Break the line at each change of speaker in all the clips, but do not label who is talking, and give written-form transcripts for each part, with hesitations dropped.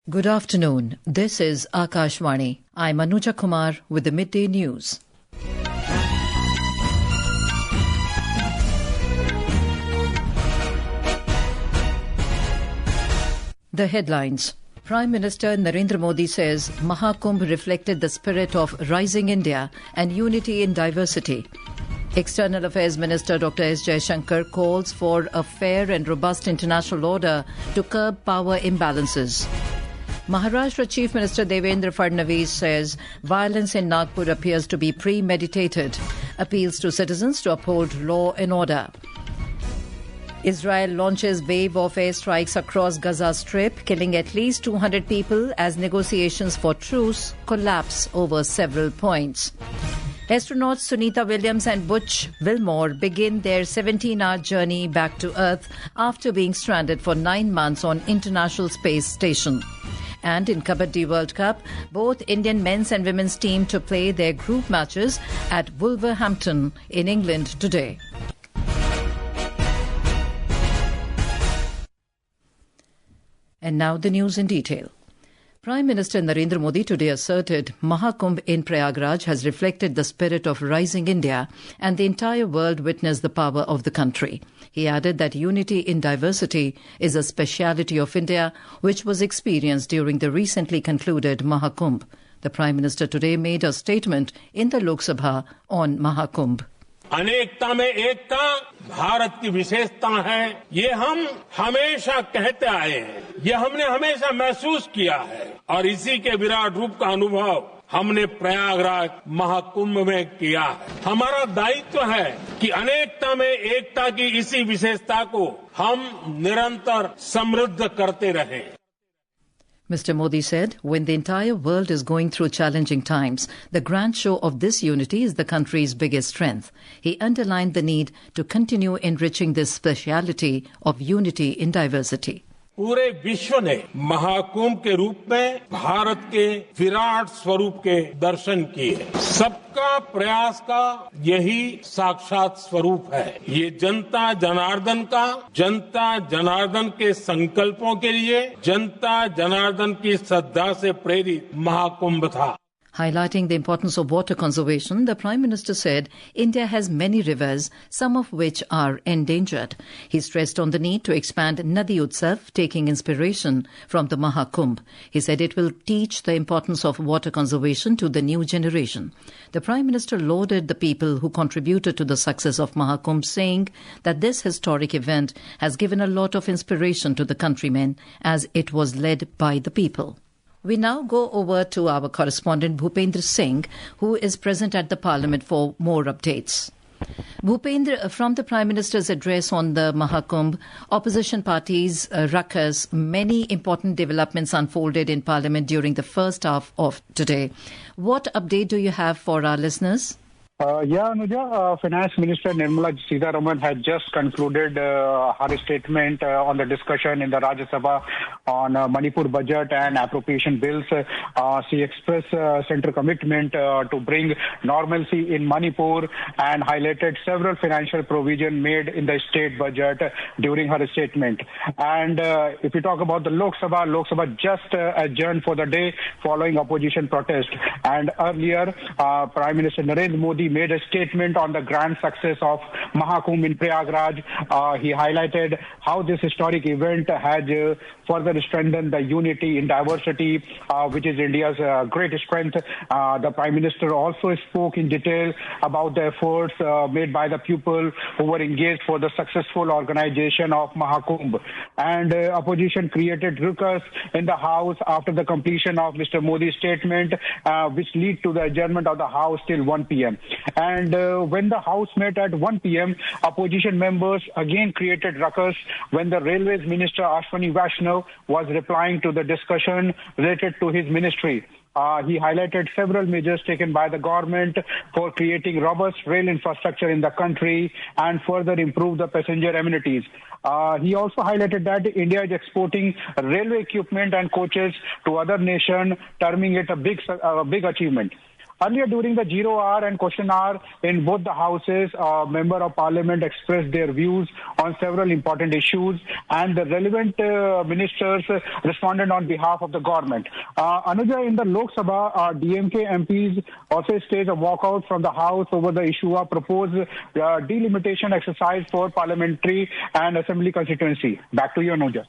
Good afternoon. This is Akashvani. I'm Anuja Kumar with the midday news. The headlines. Prime Minister Narendra Modi says Maha Kumbh reflected the spirit of rising India and unity in diversity. External Affairs Minister Dr. S. Jaishankar calls for a fair and robust international order to curb power imbalances. Maharashtra Chief Minister Devendra Fadnavis says violence in Nagpur appears to be premeditated. Appeals to citizens to uphold law and order. Israel launches wave of airstrikes across Gaza Strip, killing at least 200 people as negotiations for truce collapse over several points. Astronauts Sunita Williams and Butch Wilmore begin their 17-hour journey back to Earth after being stranded for 9 months on International Space Station. And in Kabaddi World Cup, both Indian men's and women's team to play their group matches at Wolverhampton in England today. And now the news in detail. Prime Minister Narendra Modi today asserted Maha Kumbh in Prayagraj has reflected the spirit of rising India and the entire world witnessed the power of the country. He added that unity in diversity is a speciality of India which was experienced during the recently concluded Maha Kumbh. The Prime Minister today made a statement in the Lok Sabha on Maha Kumbh.
अनेकता में एकता भारत की विशेषता है, ये हम हमेशा कहते आए हैं, ये हमने हमेशा महसूस किया है और इसी के विराट रूप का अनुभव हमने प्रयागराज महाकुंभ में किया है। हमारा दायित्व है कि अनेकता में एकता की इसी विशेषता को हम निरंतर समृद्ध करते रहें।
Mr. Modi said, when the entire world is going through challenging times, the grand show of this unity is the country's biggest strength. He underlined the need to continue enriching this speciality of unity in diversity.
पूरे विश्व ने महाकुंभ के रूप में भारत के विराट स्वरूप के दर्शन किए। सबका प्रयास का यही साक्षात स्वरूप है। ये जनता जनार्दन के संकल्पों के लिए जनता जनार्दन की श्रद्धा से प्रेरित महाकुंभ था।
Highlighting the importance of water conservation, the Prime Minister said India has many rivers, some of which are endangered. He stressed on the need to expand Nadi Utsav, taking inspiration from the Maha Kumbh. He said it will teach the importance of water conservation to the new generation. The Prime Minister lauded the people who contributed to the success of Maha Kumbh, saying that this historic event has given a lot of inspiration to the countrymen as it was led by the people. We now go over to our correspondent Bhupendra Singh, who is present at the Parliament for more updates. Bhupendra, from the Prime Minister's address on the Maha Kumbh, opposition parties, ruckus, many important developments unfolded in Parliament during the first half of today. What update do you have for our listeners?
Anuja, Finance Minister Nirmala Sitharaman had just concluded her statement on the discussion in the Rajya Sabha on Manipur budget and appropriation bills. She expressed central commitment to bring normalcy in Manipur and highlighted several financial provisions made in the state budget during her statement. And if we talk about the Lok Sabha just adjourned for the day following opposition protest. And earlier, Prime Minister Narendra Modi made a statement on the grand success of Maha Kumbh in Prayagraj. He highlighted how this historic event has further strengthened the unity in diversity, which is India's great strength. The Prime Minister also spoke in detail about the efforts made by the people who were engaged for the successful organization of Maha Kumbh. And opposition created ruckus in the House after the completion of Mr. Modi's statement, which led to the adjournment of the House till 1 p.m. And when the House met at 1 p.m., opposition members again created ruckus when the Railways Minister Ashwani Vaishnav was replying to the discussion related to his ministry. He highlighted several measures taken by the government for creating robust rail infrastructure in the country and further improve the passenger amenities. He also highlighted that India is exporting railway equipment and coaches to other nations, terming it a big achievement. Earlier during the 0 hour and question hour in both the houses, Member of Parliament expressed their views on several important issues, and the relevant ministers responded on behalf of the government. Anuja, in the Lok Sabha, DMK MPs also staged a walkout from the House over the issue of proposed delimitation exercise for parliamentary and assembly constituency. Back to you, Anuja.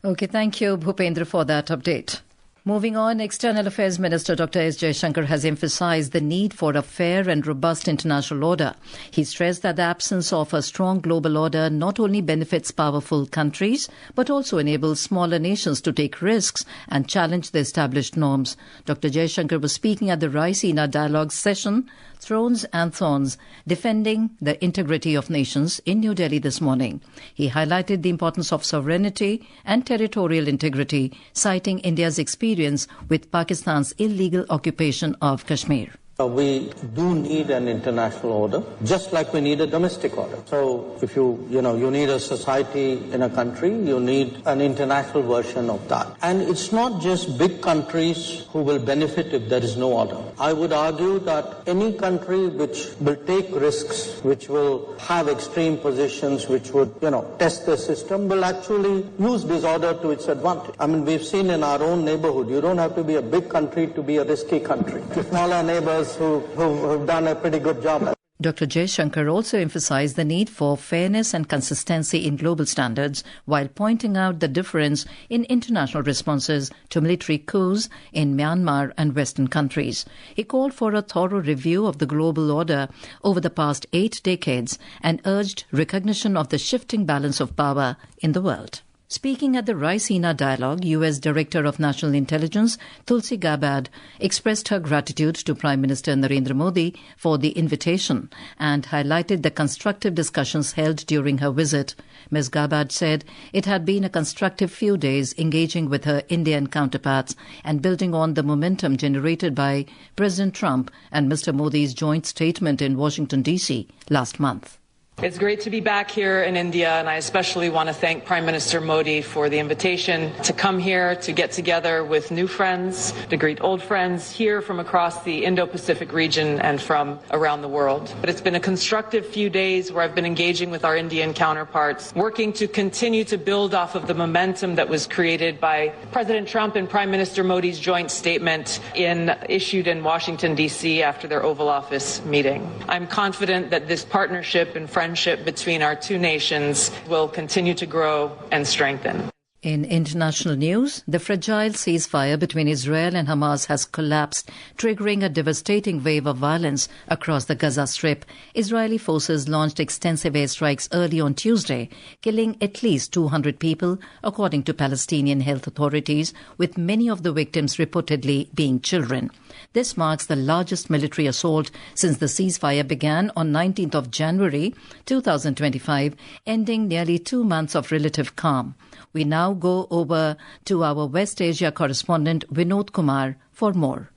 Okay, thank you, Bhupendra, for that update. Moving on, External Affairs Minister Dr. S. Jaishankar has emphasized the need for a fair and robust international order. He stressed that the absence of a strong global order not only benefits powerful countries, but also enables smaller nations to take risks and challenge the established norms. Dr. Jaishankar was speaking at the Raisina Dialogue session, Thrones and Thorns, defending the integrity of nations in New Delhi this morning. He highlighted the importance of sovereignty and territorial integrity, citing India's experience with Pakistan's illegal occupation of Kashmir.
We do need an international order, just like we need a domestic order. So if you need a society in a country, you need an international version of that. And it's not just big countries who will benefit if there is no order. I would argue that any country which will take risks, which will have extreme positions, which would, test the system, will actually use disorder to its advantage. I mean, we've seen in our own neighborhood, you don't have to be a big country to be a risky country. Smaller neighbors who've done a pretty good job.
Dr. Jaishankar also emphasized the need for fairness and consistency in global standards, while pointing out the difference in international responses to military coups in Myanmar and Western countries. He called for a thorough review of the global order over the past 8 decades and urged recognition of the shifting balance of power in the world. Speaking at the Raisina Dialogue, U.S. Director of National Intelligence Tulsi Gabbard expressed her gratitude to Prime Minister Narendra Modi for the invitation and highlighted the constructive discussions held during her visit. Ms. Gabbard said it had been a constructive few days engaging with her Indian counterparts and building on the momentum generated by President Trump and Mr. Modi's joint statement in Washington, D.C. last month.
It's great to be back here in India, and I especially want to thank Prime Minister Modi for the invitation to come here to get together with new friends, to greet old friends here from across the Indo-Pacific region and from around the world. But it's been a constructive few days where I've been engaging with our Indian counterparts, working to continue to build off of the momentum that was created by President Trump and Prime Minister Modi's joint statement issued in Washington, D.C. after their Oval Office meeting. I'm confident that this partnership and friendship between our two nations will continue to grow and strengthen.
In international news, the fragile ceasefire between Israel and Hamas has collapsed, triggering a devastating wave of violence across the Gaza Strip. Israeli forces launched extensive airstrikes early on Tuesday, killing at least 200 people, according to Palestinian health authorities, with many of the victims reportedly being children. This marks the largest military assault since the ceasefire began on 19th of January 2025, ending nearly 2 months of relative calm. We now go over to our West Asia correspondent Vinod Kumar for more.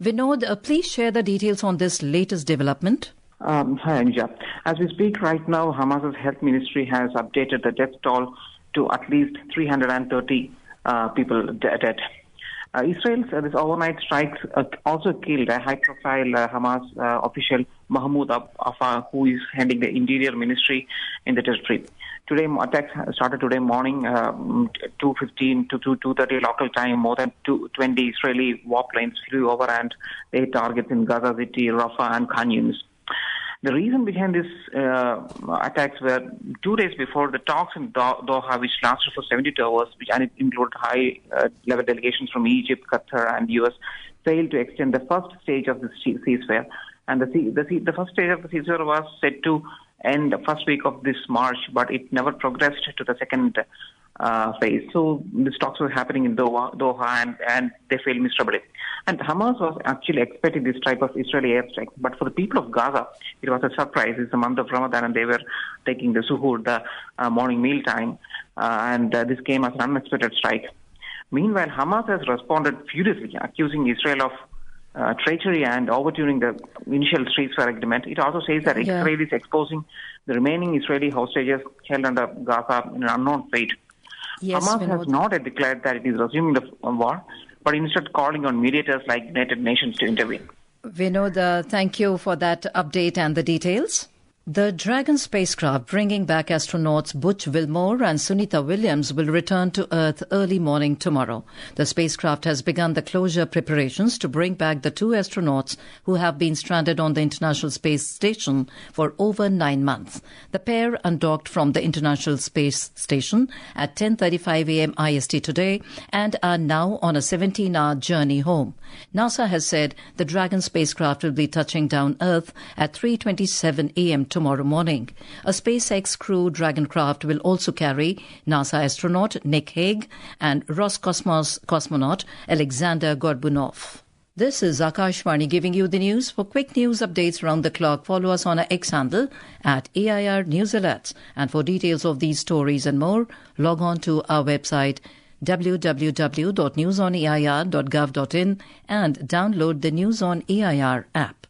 Vinod, please share the details on this latest development.
Hi, Anja. As we speak right now, Hamas's health ministry has updated the death toll to at least 330 people dead. Israel's this overnight strikes also killed a high-profile Hamas official, Mahmoud Afar, who is heading the Interior Ministry in the territory. Today, attacks started today morning, 2:15 to 2:30 local time. More than 20 Israeli warplanes flew over and they hit targets in Gaza City, Rafah, and Khan Yunis. The reason behind these attacks were 2 days before the talks in Doha, which lasted for 72 hours, and it included high-level delegations from Egypt, Qatar, and U.S., failed to extend the first stage of the ceasefire. And the first stage of the ceasefire was set to end the first week of this March, but it never progressed to the second phase. So these talks were happening in Doha, and they failed miserably. And Hamas was actually expecting this type of Israeli airstrike. But for the people of Gaza, it was a surprise. It's the month of Ramadan, and they were taking the suhoor, the morning meal time, and this came as an unexpected strike. Meanwhile, Hamas has responded furiously, accusing Israel of treachery and overturning the initial ceasefire agreement. It also says that Israel is exposing the remaining Israeli hostages held under Gaza in an unknown fate.
Yes,
Hamas has not yet declared that it is resuming the war, but instead calling on mediators like United Nations to intervene.
Vinod, thank you for that update and the details. The Dragon spacecraft bringing back astronauts Butch, Wilmore and Sunita Williams will return to Earth early morning tomorrow. The spacecraft has begun the closure preparations to bring back the two astronauts who have been stranded on the International Space Station for over 9 months. The pair undocked from the International Space Station at 10:35 a.m. IST today and are now on a 17-hour journey home. NASA has said the Dragon spacecraft will be touching down Earth at 3:27 a.m. tomorrow morning. A SpaceX Crew Dragon craft will also carry NASA astronaut Nick Hague and Roscosmos cosmonaut Alexander Gorbunov. This is Akashvani giving you the news. For quick news updates round the clock, follow us on our X handle at AIR News Alerts. And for details of these stories and more, log on to our website www.newsoneir.gov.in and download the News on AIR app.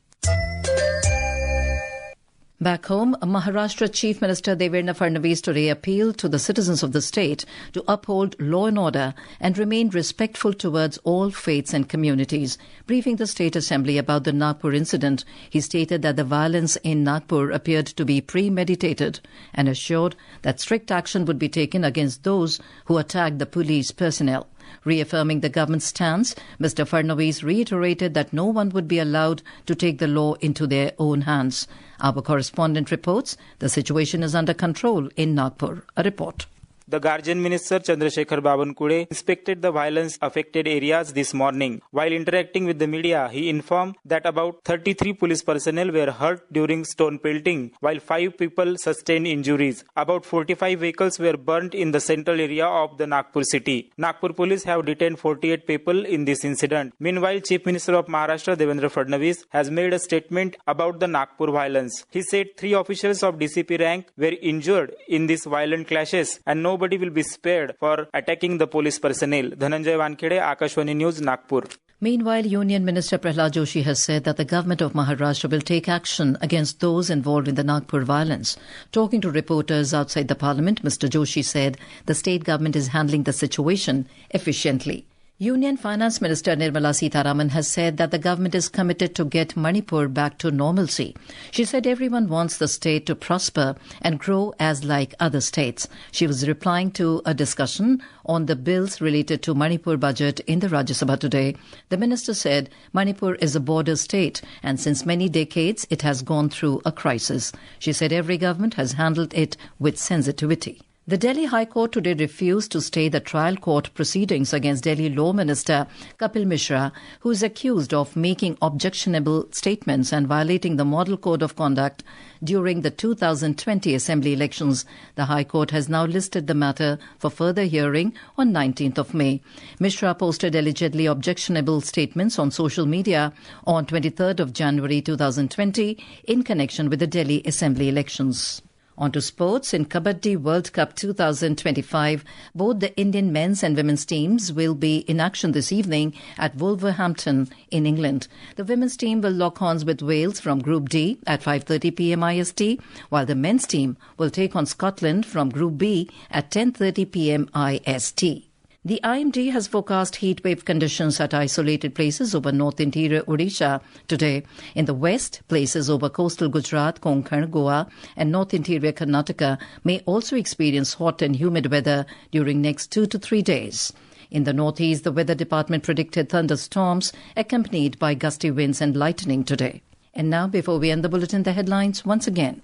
Back home, Maharashtra Chief Minister Devendra Fadnavis today appealed to the citizens of the state to uphold law and order and remain respectful towards all faiths and communities. Briefing the State Assembly about the Nagpur incident, he stated that the violence in Nagpur appeared to be premeditated and assured that strict action would be taken against those who attacked the police personnel. Reaffirming the government's stance, Mr. Fadnavis reiterated that no one would be allowed to take the law into their own hands. Our correspondent reports the situation is under control in Nagpur. A report.
The Guardian Minister Chandrasekhar Babankude inspected the violence-affected areas this morning. While interacting with the media, he informed that about 33 police personnel were hurt during stone pelting, while 5 people sustained injuries. About 45 vehicles were burnt in the central area of the Nagpur city. Nagpur police have detained 48 people in this incident. Meanwhile, Chief Minister of Maharashtra Devendra Fadnavis has made a statement about the Nagpur violence. He said 3 officials of DCP rank were injured in these violent clashes and nobody will be spared for attacking the police personnel. Dhananjay Wankhede, Akashvani News, Nagpur.
Meanwhile, Union Minister Prahlad Joshi has said that the government of Maharashtra will take action against those involved in the Nagpur violence. Talking to reporters outside the parliament, Mr. Joshi said the state government is handling the situation efficiently. Union Finance Minister Nirmala Sitharaman has said that the government is committed to get Manipur back to normalcy. She said everyone wants the state to prosper and grow as like other states. She was replying to a discussion on the bills related to Manipur budget in the Rajya Sabha today. The minister said Manipur is a border state and since many decades it has gone through a crisis. She said every government has handled it with sensitivity. The Delhi High Court today refused to stay the trial court proceedings against Delhi Law Minister Kapil Mishra, who is accused of making objectionable statements and violating the Model Code of Conduct during the 2020 Assembly elections. The High Court has now listed the matter for further hearing on 19th of May. Mishra posted allegedly objectionable statements on social media on 23rd of January 2020 in connection with the Delhi Assembly elections. On to sports. In Kabaddi World Cup 2025, both the Indian men's and women's teams will be in action this evening at Wolverhampton in England. The women's team will lock horns with Wales from Group D at 5:30 p.m. IST, while the men's team will take on Scotland from Group B at 10:30 p.m. IST. The IMD has forecast heatwave conditions at isolated places over north interior Odisha today. In the west, places over coastal Gujarat, Konkan, Goa and north interior Karnataka may also experience hot and humid weather during next 2 to 3 days. In the northeast, the weather department predicted thunderstorms accompanied by gusty winds and lightning today. And now, before we end the bulletin, the headlines once again.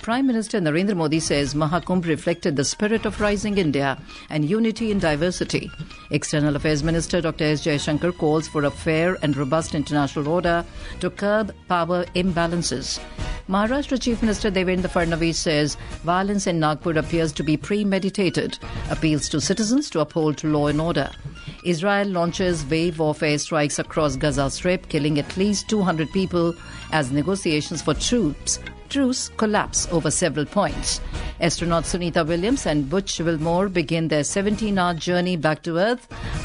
Prime Minister Narendra Modi says Maha reflected the spirit of rising India and unity in diversity. External Affairs Minister Dr. Jaishankar calls for a fair and robust international order to curb power imbalances. Maharashtra Chief Minister Devendra Fadnavis says violence in Nagpur appears to be premeditated, appeals to citizens to uphold law and order. Israel launches wave of airstrikes across Gaza Strip, killing at least 200 people as negotiations for truce collapse over several points. Astronaut Sunita Williams and Butch Wilmore begin their 17-hour journey back to Earth